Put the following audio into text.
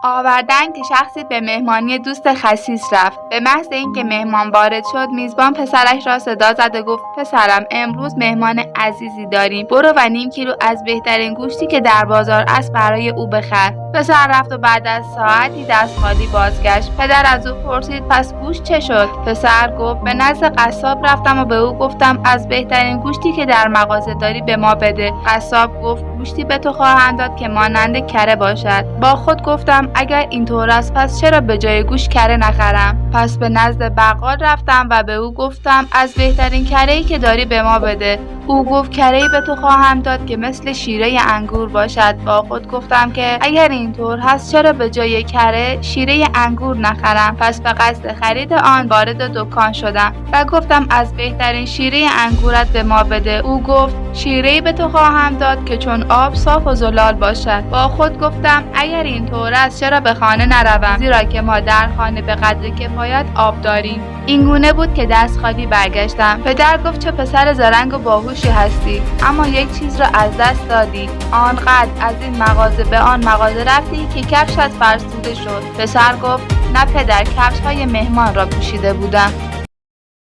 آوردن که شخصی به مهمانی دوست خسیس رفت. به محض اینکه مهمان وارد شد، میزبان پسرش را صدا زد و گفت پسرم امروز مهمان عزیزی داریم، برو و نیم کیلو از بهترین گوشتی که در بازار است برای او بخر. پسر رفت و بعد از ساعتی دست خالی بازگشت. پدر از او پرسید پس گوشت چه شد؟ پسر گفت به نزد قصاب رفتم و به او گفتم از بهترین گوشتی که در مغازه داری به ما بده. قصاب گفت گوشتی به تو خواهم داد که مانند کره باشد. با خود گفتم اگر اینطور است پس چرا به جای گوشت کره نخرم؟ پس به نزد بقال رفتم و به او گفتم از بهترین کره‌ای که داری به ما بده. او گفت کره‌ای به تو خواهم داد که مثل شیره انگور باشد. با خود گفتم که اگر اینطور هست چرا به جای کره شیره انگور نخرم؟ پس به قصد خرید آن وارد دکان شدم و گفتم از بهترین شیره انگورت به ما بده. او گفت شیره‌ای به تو خواهم داد که چون آب صاف و زلال باشد. با خود گفتم اگر اینطور است چرا به خانه نروم، زیرا که ما در خانه به قدر کفایت آب داریم. این گونه بود که دست خالی برگشتم. پدر گفت چه پسر زرنگ و باهوشی هستی، اما یک چیز را از دست دادی. آنقدر از این مغازه به آن مغازه رفتی که کفشت فرسوده شد. پسر گفت نه پدر، کفش‌های مهمان را پوشیده بودم.